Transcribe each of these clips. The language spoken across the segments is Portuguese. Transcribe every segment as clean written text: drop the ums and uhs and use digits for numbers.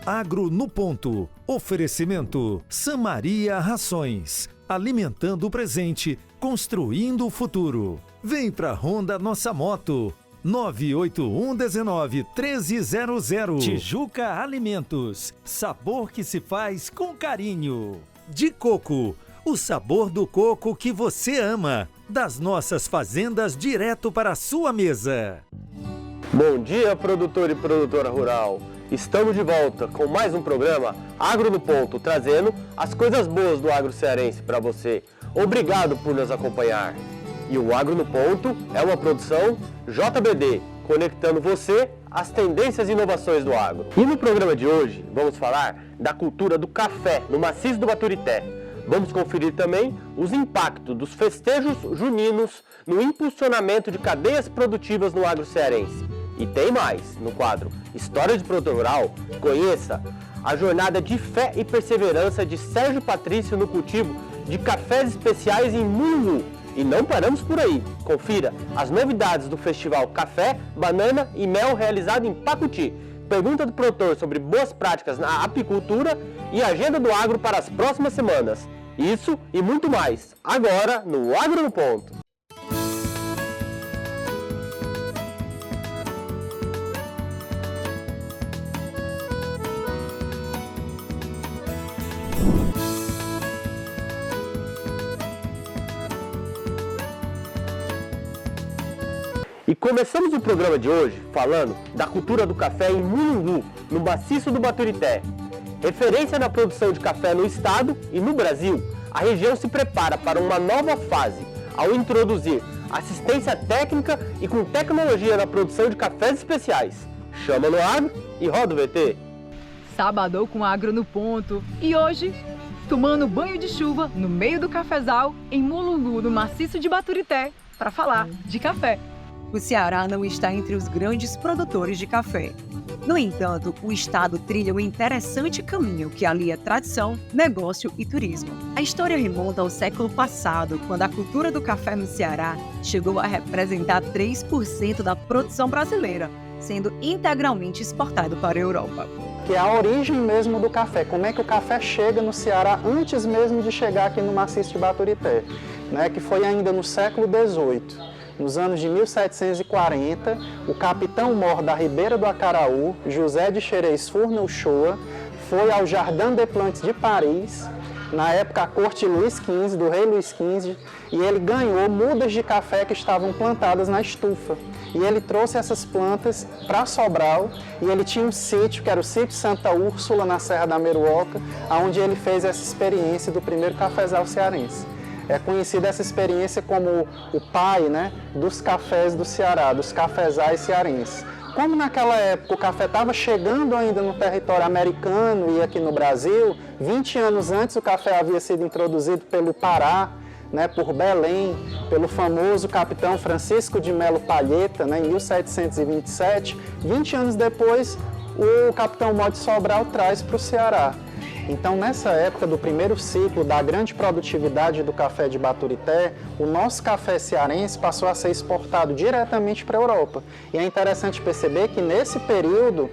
Agro no Ponto. Oferecimento Samaria Rações. Alimentando o presente, construindo o futuro. Vem pra Honda Nossa Moto. 98119-1300. Tijuca Alimentos. Sabor que se faz com carinho. De coco. O sabor do coco que você ama. Das nossas fazendas direto para a sua mesa. Bom dia, produtor e produtora rural. Estamos de volta com mais um programa Agro no Ponto, trazendo as coisas boas do agro cearense para você. Obrigado por nos acompanhar. E o Agro no Ponto é uma produção JBD, conectando você às tendências e inovações do agro. E no programa de hoje, vamos falar da cultura do café no maciço do Baturité. Vamos conferir também os impactos dos festejos juninos no impulsionamento de cadeias produtivas no agro cearense. E tem mais, no quadro História de Produtor Rural, conheça a jornada de fé e perseverança de Sérgio Patrício no cultivo de cafés especiais em Mulungu. E não paramos por aí, confira as novidades do Festival Café, Banana e Mel realizado em Pacuti. Pergunta do produtor sobre boas práticas na apicultura e agenda do agro para as próximas semanas. Isso e muito mais, agora no Agro no Ponto. E começamos o programa de hoje falando da cultura do café em Mulungu, no maciço do Baturité. Referência na produção de café no estado e no Brasil, a região se prepara para uma nova fase ao introduzir assistência técnica e com tecnologia na produção de cafés especiais. Chama no agro e roda o VT. Sabadão com Agro no Ponto. E hoje, tomando banho de chuva no meio do cafezal em Mulungu, no maciço de Baturité, para falar de café. O Ceará não está entre os grandes produtores de café. No entanto, o estado trilha um interessante caminho que alia tradição, negócio e turismo. A história remonta ao século passado, quando a cultura do café no Ceará chegou a representar 3% da produção brasileira, sendo integralmente exportado para a Europa. Que é a origem mesmo do café, como é que o café chega no Ceará antes mesmo de chegar aqui no maciço de Baturité, né, que foi ainda no século XVIII. Nos anos de 1740, o capitão-mor da Ribeira do Acaraú, José de Xerez Furna Uchoa, foi ao Jardin des Plantes de Paris, na época a corte Luís XV, do rei Luís XV, e ele ganhou mudas de café que estavam plantadas na estufa. E ele trouxe essas plantas para Sobral, e ele tinha um sítio, que era o sítio Santa Úrsula, na Serra da Meruoca, onde ele fez essa experiência do primeiro cafezal cearense. É conhecida essa experiência como o pai, né, dos cafés do Ceará, dos cafezais cearenses. Como naquela época o café estava chegando ainda no território americano e aqui no Brasil, 20 anos antes o café havia sido introduzido pelo Pará, né, por Belém, pelo famoso capitão Francisco de Melo Palheta, né, em 1727. 20 anos depois, o capitão-mor de Sobral traz para o Ceará. Então, nessa época do primeiro ciclo da grande produtividade do café de Baturité, o nosso café cearense passou a ser exportado diretamente para a Europa. E é interessante perceber que, nesse período,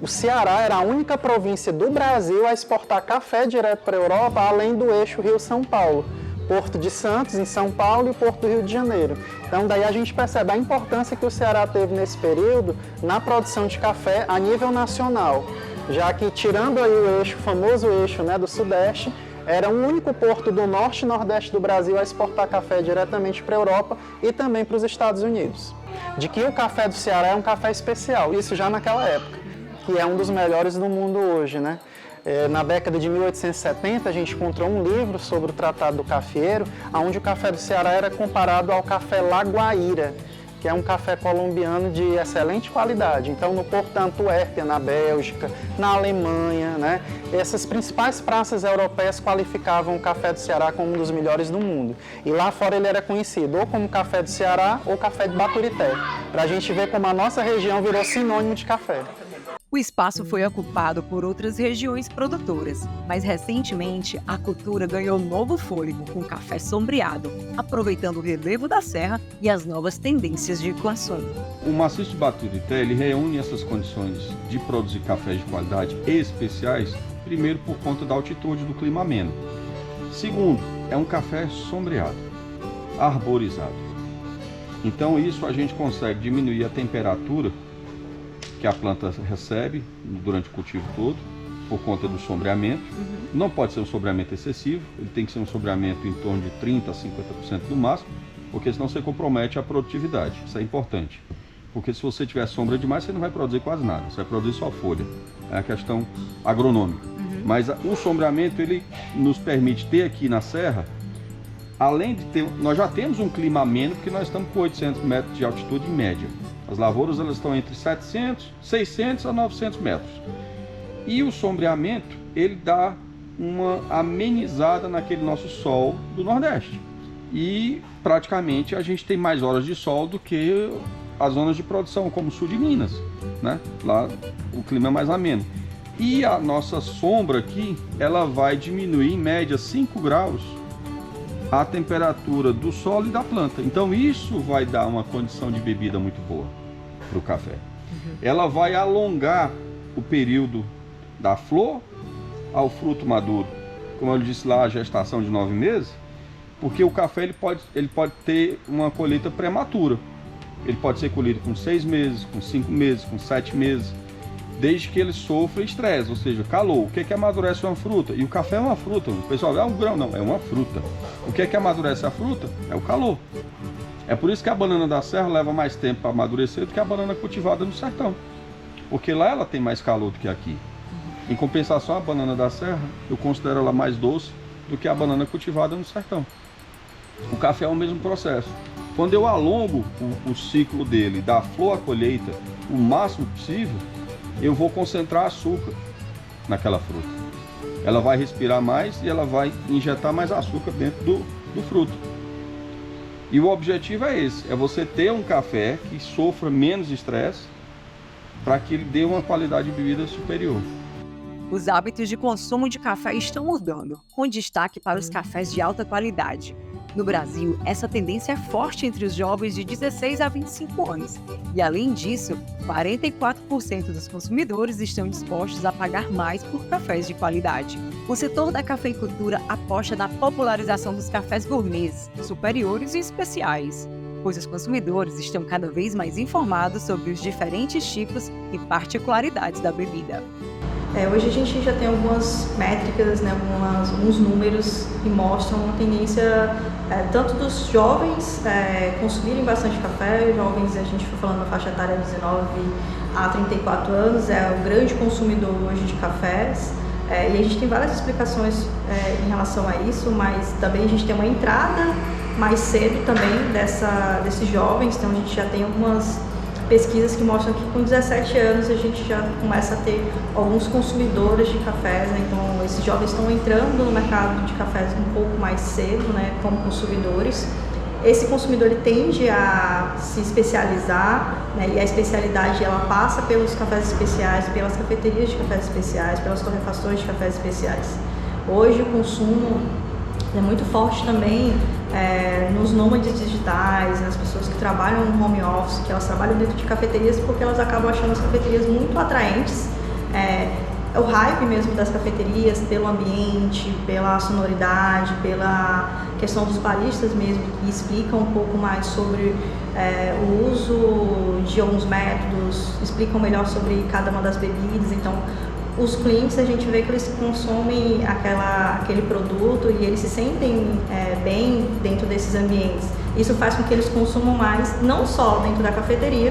o Ceará era a única província do Brasil a exportar café direto para a Europa, além do eixo Rio-São Paulo. Porto de Santos, em São Paulo, e o Porto do Rio de Janeiro. Então, daí a gente percebe a importância que o Ceará teve nesse período na produção de café a nível nacional. Já que, tirando aí o eixo, o famoso eixo, né, do Sudeste, era o único porto do Norte e Nordeste do Brasil a exportar café diretamente para a Europa e também para os Estados Unidos. De que o café do Ceará é um café especial, isso já naquela época, que é um dos melhores do mundo hoje, né? Na década de 1870, a gente encontrou um livro sobre o Tratado do Cafeeiro, onde o café do Ceará era comparado ao café Lagoaíra, que é um café colombiano de excelente qualidade. Então, no Porto da Antuérpia, na Bélgica, na Alemanha, né, essas principais praças europeias qualificavam o café do Ceará como um dos melhores do mundo. E lá fora ele era conhecido ou como café do Ceará ou café de Baturité, para a gente ver como a nossa região virou sinônimo de café. O espaço foi ocupado por outras regiões produtoras, mas recentemente a cultura ganhou novo fôlego com café sombreado, aproveitando o relevo da serra e as novas tendências de consumo. O maciço de Baturité ele reúne essas condições de produzir cafés de qualidade e especiais, primeiro por conta da altitude do clima ameno. Segundo, é um café sombreado, arborizado. Então isso a gente consegue diminuir a temperatura que a planta recebe durante o cultivo todo, por conta do sombreamento. Não pode ser um sombreamento excessivo, ele tem que ser um sombreamento em torno de 30% a 50% no máximo, porque senão você compromete a produtividade. Isso é importante. Porque se você tiver sombra demais, você não vai produzir quase nada, você vai produzir só folha. É a questão agronômica. Mas o sombreamento, ele nos permite ter aqui na serra, além de ter, nós já temos um clima ameno, porque nós estamos com 800 metros de altitude em média. As lavouras elas estão entre 700, 600 a 900 metros. E o sombreamento, ele dá uma amenizada naquele nosso sol do Nordeste. E praticamente a gente tem mais horas de sol do que as zonas de produção, como o sul de Minas, né? Lá o clima é mais ameno. E a nossa sombra aqui, ela vai diminuir em média 5 graus a temperatura do solo e da planta. Então isso vai dar uma condição de bebida muito boa para o café. Ela vai alongar o período da flor ao fruto maduro. Como eu disse lá, a gestação de 9 meses, porque o café ele pode ter uma colheita prematura. Ele pode ser colhido com 6 meses, com 5 meses, com 7 meses, desde que ele sofra estresse, ou seja, calor. O que é que amadurece uma fruta? E o café é uma fruta. O pessoal, é um grão, não, é uma fruta. O que é que amadurece a fruta? É o calor. É por isso que a banana da serra leva mais tempo para amadurecer do que a banana cultivada no sertão. Porque lá ela tem mais calor do que aqui. Em compensação, a banana da serra, eu considero ela mais doce do que a banana cultivada no sertão. O café é o mesmo processo. Quando eu alongo o ciclo dele, da flor à colheita, o máximo possível, eu vou concentrar açúcar naquela fruta. Ela vai respirar mais e ela vai injetar mais açúcar dentro do fruto. E o objetivo é esse, é você ter um café que sofra menos estresse para que ele dê uma qualidade de bebida superior. Os hábitos de consumo de café estão mudando, com destaque para os cafés de alta qualidade. No Brasil, essa tendência é forte entre os jovens de 16 a 25 anos. E, além disso, 44% dos consumidores estão dispostos a pagar mais por cafés de qualidade. O setor da cafeicultura aposta na popularização dos cafés gourmets, superiores e especiais, pois os consumidores estão cada vez mais informados sobre os diferentes tipos e particularidades da bebida. Hoje a gente já tem algumas métricas, né, alguns números que mostram uma tendência tanto dos jovens consumirem bastante café. Jovens, a gente foi falando na faixa etária de 19 a 34 anos, é o grande consumidor hoje de cafés. E a gente tem várias explicações em relação a isso, mas também a gente tem uma entrada mais cedo também desses jovens, então a gente já tem algumas pesquisas que mostram que com 17 anos a gente já começa a ter alguns consumidores de cafés, né? Então esses jovens estão entrando no mercado de cafés um pouco mais cedo, né, como consumidores. Esse consumidor ele tende a se especializar, né, e a especialidade ela passa pelos cafés especiais, pelas cafeterias de cafés especiais, pelas torrefações de cafés especiais. Hoje o consumo é muito forte também nos nômades digitais, nas pessoas que trabalham no home office, que elas trabalham dentro de cafeterias porque elas acabam achando as cafeterias muito atraentes. O hype mesmo das cafeterias, pelo ambiente, pela sonoridade, pela questão dos baristas mesmo, que explicam um pouco mais sobre o uso de alguns métodos, explicam melhor sobre cada uma das bebidas. Então, os clientes, a gente vê que eles consomem aquele produto e eles se sentem bem dentro desses ambientes. Isso faz com que eles consumam mais, não só dentro da cafeteria,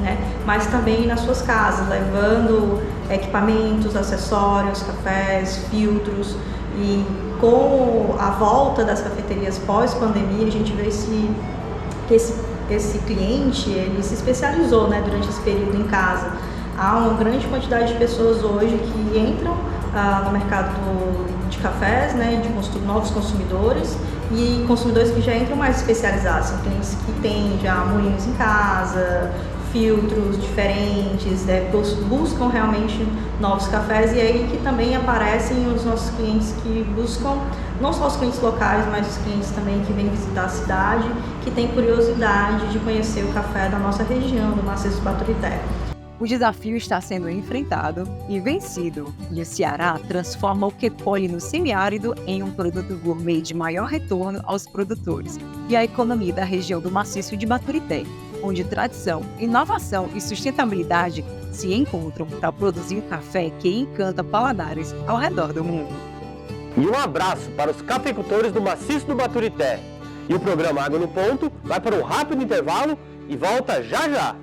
né, mas também nas suas casas, levando equipamentos, acessórios, cafés, filtros. E com a volta das cafeterias pós-pandemia, a gente vê que esse cliente ele se especializou, né, durante esse período em casa. Há uma grande quantidade de pessoas hoje que entram no mercado de cafés, né, de novos consumidores e consumidores que já entram mais especializados, são clientes que têm já moinhos em casa, filtros diferentes, buscam realmente novos cafés, e aí que também aparecem os nossos clientes que buscam, não só os clientes locais, mas os clientes também que vêm visitar a cidade, que têm curiosidade de conhecer o café da nossa região, do Maciço do Baturité. O desafio está sendo enfrentado e vencido, e o Ceará transforma o que colhe no semiárido em um produto gourmet de maior retorno aos produtores e à economia da região do Maciço de Baturité, onde tradição, inovação e sustentabilidade se encontram para produzir um café que encanta paladares ao redor do mundo. E um abraço para os cafeicultores do Maciço do Baturité. E o programa Água no Ponto vai para um rápido intervalo e volta já já.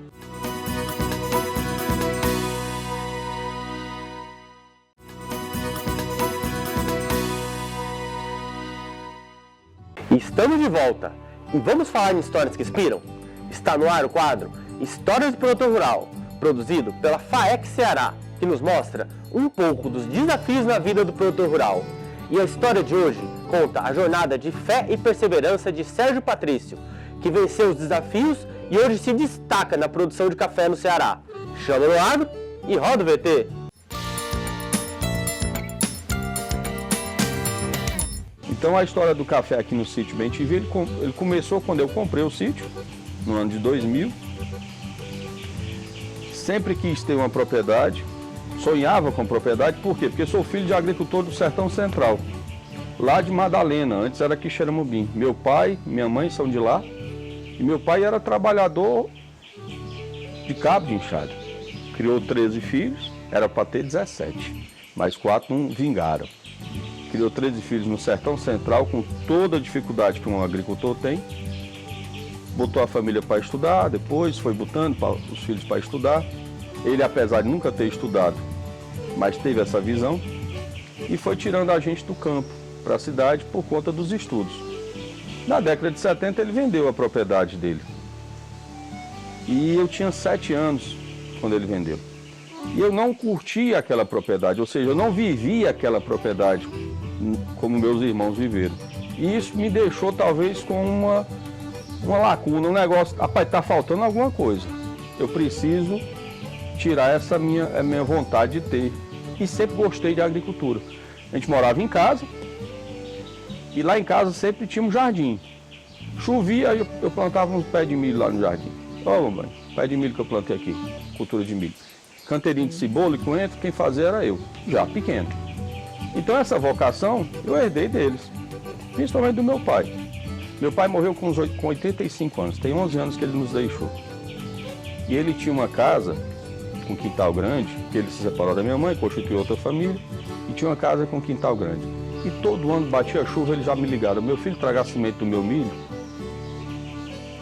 Estamos de volta e vamos falar em histórias que inspiram? Está no ar o quadro Histórias do Produtor Rural, produzido pela FAEC Ceará, que nos mostra um pouco dos desafios na vida do produtor rural. E a história de hoje conta a jornada de fé e perseverança de Sérgio Patrício, que venceu os desafios e hoje se destaca na produção de café no Ceará. Chama no agro e roda o VT! Então a história do café aqui no sítio Bem-te-Vi, ele começou quando eu comprei o sítio, no ano de 2000. Sempre quis ter uma propriedade, sonhava com propriedade, por quê? Porque sou filho de agricultor do Sertão Central, lá de Madalena, antes era Quixeramobim. Meu pai, minha mãe são de lá, e meu pai era trabalhador de cabo de enxada. Criou 13 filhos, era para ter 17, mas 4 não vingaram. Criou 13 filhos no Sertão Central, com toda a dificuldade que um agricultor tem. Botou a família para estudar, depois foi botando os filhos para estudar. Ele, apesar de nunca ter estudado, mas teve essa visão, e foi tirando a gente do campo para a cidade por conta dos estudos. Na década de 70 ele vendeu a propriedade dele. E eu tinha 7 anos quando ele vendeu. E eu não curtia aquela propriedade, ou seja, eu não vivia aquela propriedade como meus irmãos viveram. E isso me deixou talvez com uma lacuna, um negócio, rapaz, está faltando alguma coisa. Eu preciso tirar essa minha vontade de ter. E sempre gostei de agricultura. A gente morava em casa, e lá em casa sempre tinha um jardim. Chovia, eu plantava uns pés de milho lá no jardim. Ó, mamãe, pé de milho que eu plantei aqui, cultura de milho. Canteirinho de cebola e coentro, quem fazia era eu, já pequeno. Então essa vocação eu herdei deles, principalmente do meu pai. Meu pai morreu com 85 anos, tem 11 anos que ele nos deixou. E ele tinha uma casa com quintal grande, que ele se separou da minha mãe, constituiu outra família, e tinha uma casa com quintal grande. E todo ano batia chuva, eles já me ligaram: meu filho, traga semente do meu milho,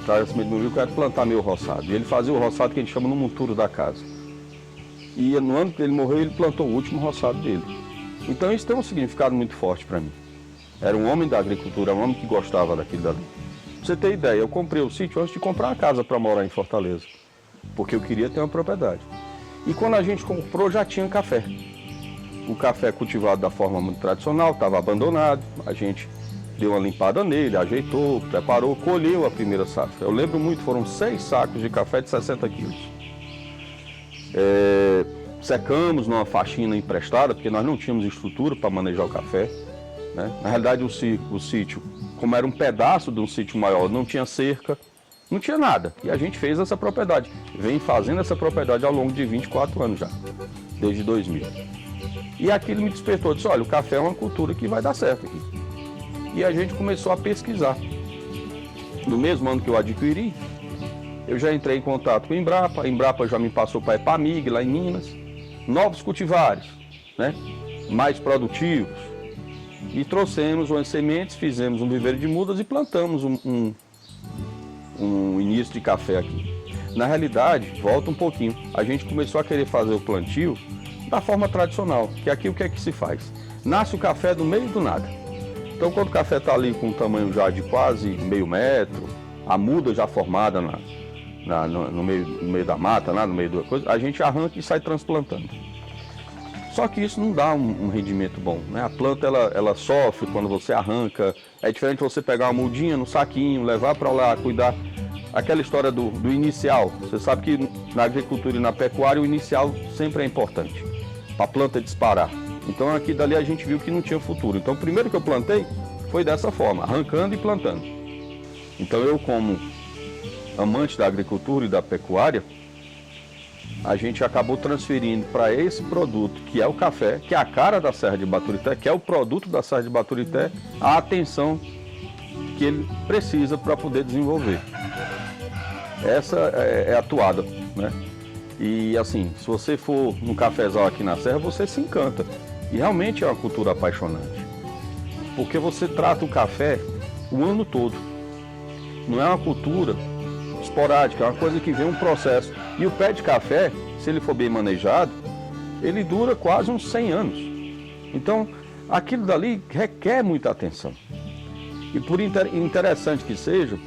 eu quero plantar meu roçado. E ele fazia o roçado que a gente chama no monturo da casa. E no ano que ele morreu, ele plantou o último roçado dele. Então isso tem um significado muito forte para mim. Era um homem da agricultura, um homem que gostava daquilo dali. Pra você ter ideia, eu comprei o sítio antes de comprar uma casa para morar em Fortaleza, porque eu queria ter uma propriedade. E quando a gente comprou, já tinha café. O café cultivado da forma muito tradicional, estava abandonado, a gente deu uma limpada nele, ajeitou, preparou, colheu a primeira safra. Eu lembro muito, foram 6 sacos de café de 60 quilos. Secamos numa faxina emprestada, porque nós não tínhamos estrutura para manejar o café, né? Na realidade, o sítio, como era um pedaço de um sítio maior, não tinha cerca, não tinha nada. E a gente fez essa propriedade, vem fazendo essa propriedade ao longo de 24 anos já, desde 2000. E aquilo me despertou, disse: olha, o café é uma cultura que vai dar certo aqui. E a gente começou a pesquisar. No mesmo ano que eu adquiri, eu já entrei em contato com a Embrapa já me passou para a Epamig, lá em Minas. Novos cultivares, né? Mais produtivos. E trouxemos umas sementes, fizemos um viveiro de mudas e plantamos um início de café aqui. Na realidade, volta um pouquinho, a gente começou a querer fazer o plantio da forma tradicional, que aqui o que é que se faz? Nasce o café do meio do nada. Então quando o café está ali com um tamanho já de quase meio metro, a muda já formada no meio da mata, no meio da coisa, a gente arranca e sai transplantando. Só que isso não dá um rendimento bom, né? A planta ela sofre quando você arranca. É diferente você pegar uma mudinha no saquinho, levar para lá, cuidar. aquela história do inicial. Você sabe que na agricultura e na pecuária o inicial sempre é importante, para a planta disparar. Então aqui dali a gente viu que não tinha futuro. Então o primeiro que eu plantei foi dessa forma, arrancando e plantando. Então eu, como amante da agricultura e da pecuária, a gente acabou transferindo para esse produto, que é o café, que é a cara da Serra de Baturité, que é o produto da Serra de Baturité, a atenção que ele precisa para poder desenvolver. Essa é a toada, né? E assim, se você for no cafezal aqui na Serra, você se encanta. E realmente é uma cultura apaixonante. Porque você trata o café o ano todo. Não é uma cultura esporádica, é uma coisa que vem um processo. E o pé de café, se ele for bem manejado, ele dura quase uns 100 anos. Então, aquilo dali requer muita atenção. E por interessante que seja,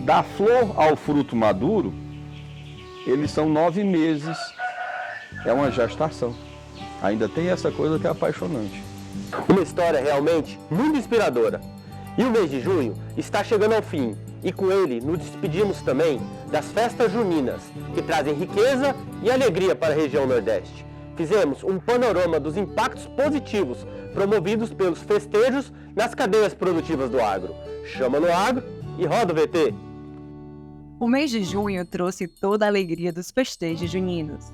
da flor ao fruto maduro, eles são 9 meses, é uma gestação. Ainda tem essa coisa que é apaixonante. Uma história realmente muito inspiradora. E o mês de junho está chegando ao fim, e com ele nos despedimos também das festas juninas, que trazem riqueza e alegria para a região Nordeste. Fizemos um panorama dos impactos positivos promovidos pelos festejos nas cadeias produtivas do agro. Chama no agro e roda o VT. O mês de junho trouxe toda a alegria dos festejos juninos.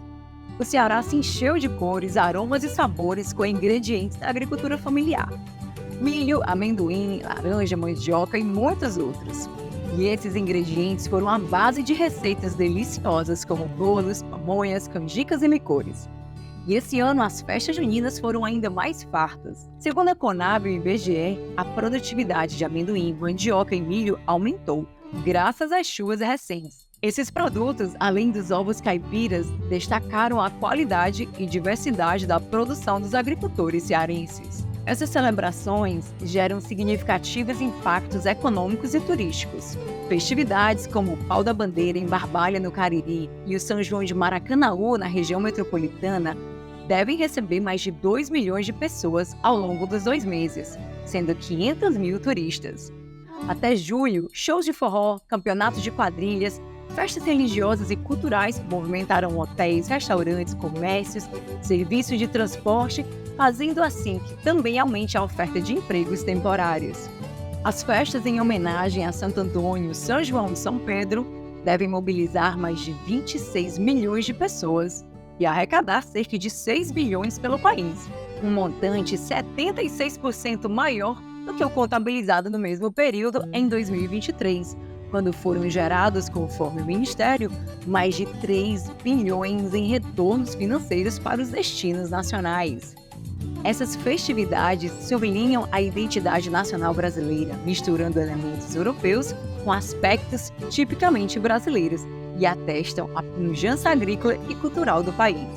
O Ceará se encheu de cores, aromas e sabores com ingredientes da agricultura familiar. Milho, amendoim, laranja, mandioca e muitos outros. E esses ingredientes foram a base de receitas deliciosas como bolos, pamonhas, canjicas e licores. E esse ano as festas juninas foram ainda mais fartas. Segundo a Conab e o IBGE, a produtividade de amendoim, mandioca e milho aumentou, graças às chuvas recentes. Esses produtos, além dos ovos caipiras, destacaram a qualidade e diversidade da produção dos agricultores cearenses. Essas celebrações geram significativos impactos econômicos e turísticos. Festividades como o Pau da Bandeira em Barbalha, no Cariri, e o São João de Maracanaú, na região metropolitana, devem receber mais de 2 milhões de pessoas ao longo dos 2 meses, sendo 500 mil turistas. Até julho, shows de forró, campeonatos de quadrilhas, festas religiosas e culturais movimentaram hotéis, restaurantes, comércios, serviços de transporte, fazendo assim que também aumente a oferta de empregos temporários. As festas em homenagem a Santo Antônio, São João e São Pedro devem mobilizar mais de 26 milhões de pessoas e arrecadar cerca de 6 bilhões pelo país, um montante 76% maior do que o contabilizado no mesmo período em 2023, quando foram gerados, conforme o Ministério, mais de 3 bilhões em retornos financeiros para os destinos nacionais. Essas festividades sublinham a identidade nacional brasileira, misturando elementos europeus com aspectos tipicamente brasileiros e atestam a pujança agrícola e cultural do país.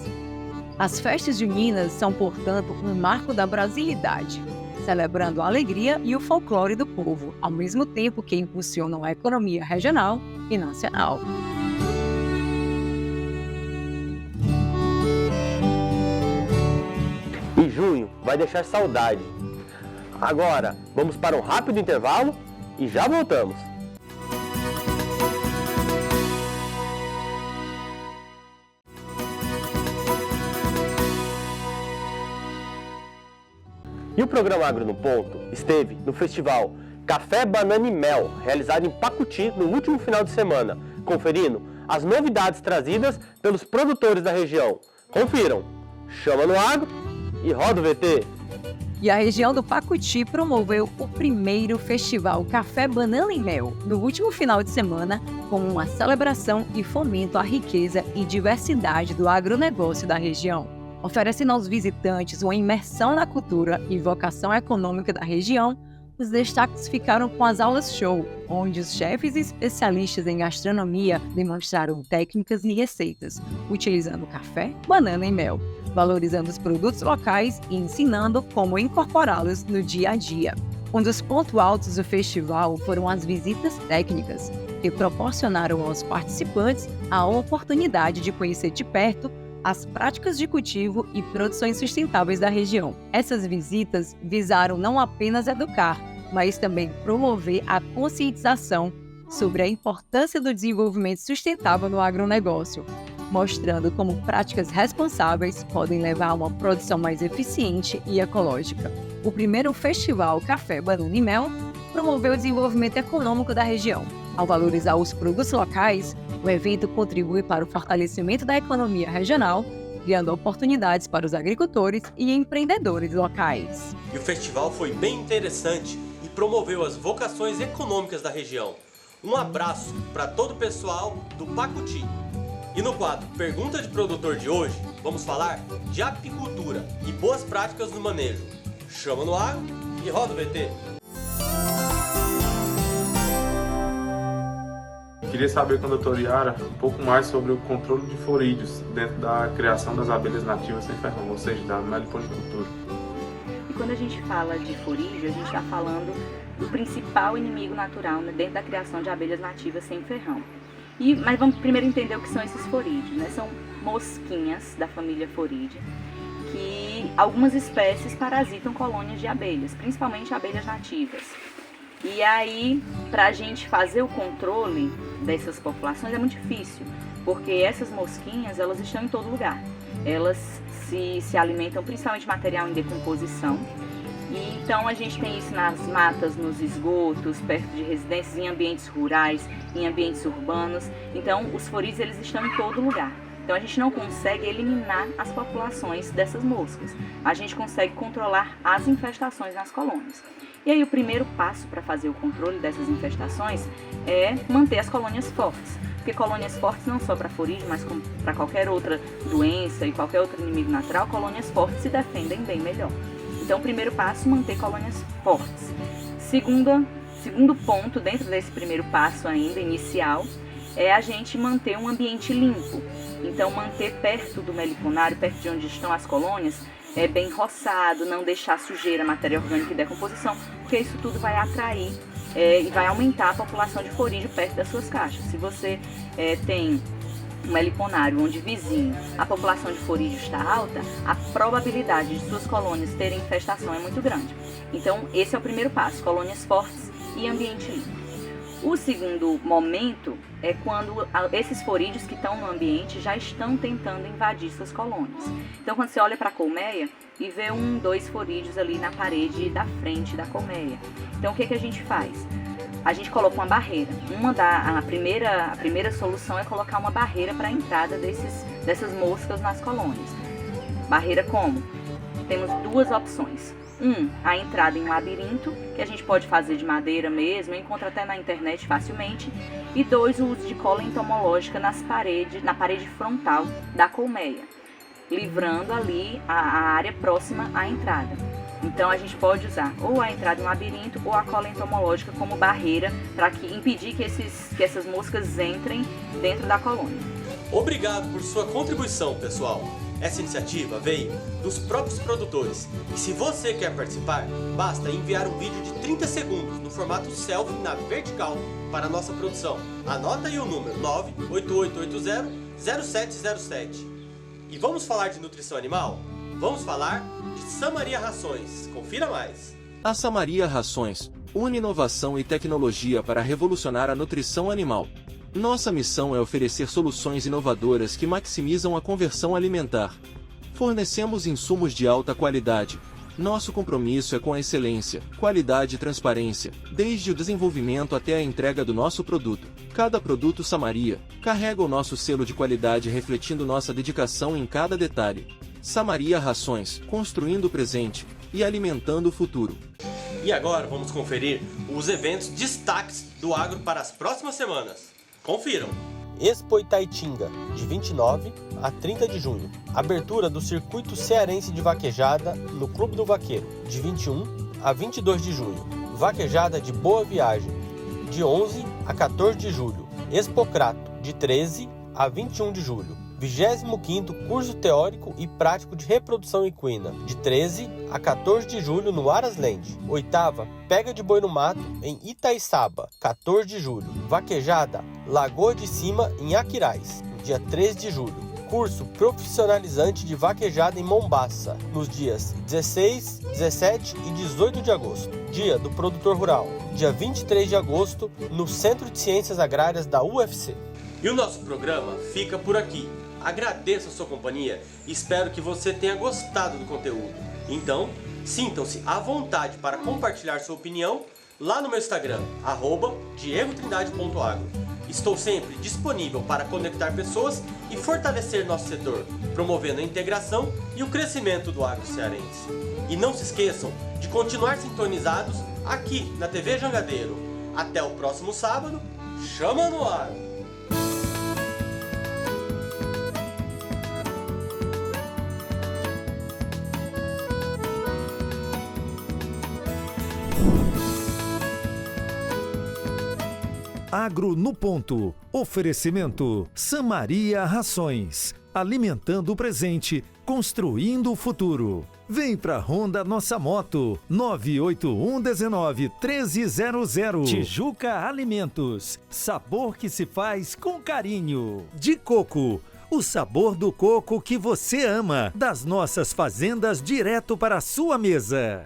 As festas juninas são, portanto, um marco da brasilidade, celebrando a alegria e o folclore do povo, ao mesmo tempo que impulsionam a economia regional e nacional. E junho vai deixar saudade. Agora, vamos para um rápido intervalo e já voltamos. E o programa Agro no Ponto esteve no festival Café, Banana e Mel, realizado em Pacuti no último final de semana, conferindo as novidades trazidas pelos produtores da região. Confiram! Chama no Agro e roda o VT! E a região do Pacuti promoveu o primeiro festival Café, Banana e Mel no último final de semana, como uma celebração e fomento à riqueza e diversidade do agronegócio da região. Oferecendo aos visitantes uma imersão na cultura e vocação econômica da região, os destaques ficaram com as aulas show, onde os chefes e especialistas em gastronomia demonstraram técnicas e receitas, utilizando café, banana e mel, valorizando os produtos locais e ensinando como incorporá-los no dia a dia. Um dos pontos altos do festival foram as visitas técnicas, que proporcionaram aos participantes a oportunidade de conhecer de perto as práticas de cultivo e produções sustentáveis da região. Essas visitas visaram não apenas educar, mas também promover a conscientização sobre a importância do desenvolvimento sustentável no agronegócio, mostrando como práticas responsáveis podem levar a uma produção mais eficiente e ecológica. O primeiro festival Café, Banana e Mel promoveu o desenvolvimento econômico da região. Ao valorizar os produtos locais, o evento contribui para o fortalecimento da economia regional, criando oportunidades para os agricultores e empreendedores locais. E o festival foi bem interessante e promoveu as vocações econômicas da região. Um abraço para todo o pessoal do Pacuti. E no quadro Pergunta de Produtor de hoje, vamos falar de apicultura e boas práticas no manejo. Chama no ar e roda o VT. Queria saber com a doutora Yara um pouco mais sobre o controle de florídeos dentro da criação das abelhas nativas sem ferrão, ou seja, da meliponicultura. E quando a gente fala de florídeo, a gente está falando do principal inimigo natural, né, dentro da criação de abelhas nativas sem ferrão. Mas vamos primeiro entender o que são esses florídeos, né? São mosquinhas da família Florídea, que algumas espécies parasitam colônias de abelhas, principalmente abelhas nativas. E aí, para a gente fazer o controle dessas populações é muito difícil, porque essas mosquinhas, elas estão em todo lugar. Elas se alimentam principalmente de material em decomposição. E então a gente tem isso nas matas, nos esgotos, perto de residências, em ambientes rurais, em ambientes urbanos. Então os florídeos, eles estão em todo lugar. Então a gente não consegue eliminar as populações dessas moscas. A gente consegue controlar as infestações nas colônias. E aí o primeiro passo para fazer o controle dessas infestações é manter as colônias fortes. Porque colônias fortes não só para florídeo, mas para qualquer outra doença e qualquer outro inimigo natural, colônias fortes se defendem bem melhor. Então o primeiro passo, manter colônias fortes. Segundo ponto, dentro desse primeiro passo ainda, inicial, é a gente manter um ambiente limpo. Então manter perto do meliponário, perto de onde estão as colônias, bem roçado, não deixar sujeira, matéria orgânica e decomposição, porque isso tudo vai atrair e vai aumentar a população de florídeo perto das suas caixas. Se você tem um meliponário onde vizinho a população de florídeo está alta, a probabilidade de suas colônias terem infestação é muito grande. Então esse é o primeiro passo, colônias fortes e ambiente limpo. O segundo momento é quando esses florídeos que estão no ambiente já estão tentando invadir suas colônias. Então quando você olha para a colmeia e vê 2 florídeos ali na parede da frente da colmeia. Então o que a gente faz? A gente coloca uma barreira. A primeira solução é colocar uma barreira para a entrada dessas moscas nas colônias. Barreira como? Temos 2 opções. A entrada em um labirinto, que a gente pode fazer de madeira mesmo, encontra até na internet facilmente. E 2, o uso de cola entomológica na parede frontal da colmeia, livrando ali a área próxima à entrada. Então a gente pode usar ou a entrada em um labirinto ou a cola entomológica como barreira para impedir que essas moscas entrem dentro da colônia. Obrigado por sua contribuição, pessoal. Essa iniciativa veio dos próprios produtores. E se você quer participar, basta enviar um vídeo de 30 segundos no formato selfie na vertical para a nossa produção. Anota aí o número 98880-0707. E vamos falar de nutrição animal? Vamos falar de Samaria Rações. Confira mais. A Samaria Rações une inovação e tecnologia para revolucionar a nutrição animal. Nossa missão é oferecer soluções inovadoras que maximizam a conversão alimentar. Fornecemos insumos de alta qualidade. Nosso compromisso é com a excelência, qualidade e transparência, desde o desenvolvimento até a entrega do nosso produto. Cada produto Samaria carrega o nosso selo de qualidade, refletindo nossa dedicação em cada detalhe. Samaria Rações, construindo o presente e alimentando o futuro. E agora vamos conferir os eventos destaques do agro para as próximas semanas. Confiram! Expo Itaitinga, de 29 a 30 de junho. Abertura do Circuito Cearense de Vaquejada no Clube do Vaqueiro, de 21 a 22 de junho. Vaquejada de Boa Viagem, de 11 a 14 de julho. Expocrato, de 13 a 21 de julho. 25º Curso Teórico e Prático de Reprodução Equina, de 13 a 14 de julho no Arasland. 8ª Pega de Boi no Mato, em Itaiçaba, 14 de julho. Vaquejada Lagoa de Cima, em Aquiraz, dia 13 de julho. curso profissionalizante de vaquejada em Mombaça, nos dias 16, 17 e 18 de agosto, dia do produtor rural. Dia 23 de agosto, no Centro de Ciências Agrárias da UFC. E o nosso programa fica por aqui. Agradeço a sua companhia e espero que você tenha gostado do conteúdo. Então, sintam-se à vontade para compartilhar sua opinião lá no meu Instagram, @diegotrindade.agro. Estou sempre disponível para conectar pessoas e fortalecer nosso setor, promovendo a integração e o crescimento do agro cearense. E não se esqueçam de continuar sintonizados aqui na TV Jangadeiro. Até o próximo sábado, chama no ar! Agro no Ponto. Oferecimento Samaria Rações. Alimentando o presente, construindo o futuro. Vem pra Honda Nossa Moto. 98119-1300. Tijuca Alimentos. Sabor que se faz com carinho. De coco. O sabor do coco que você ama. Das nossas fazendas direto para a sua mesa.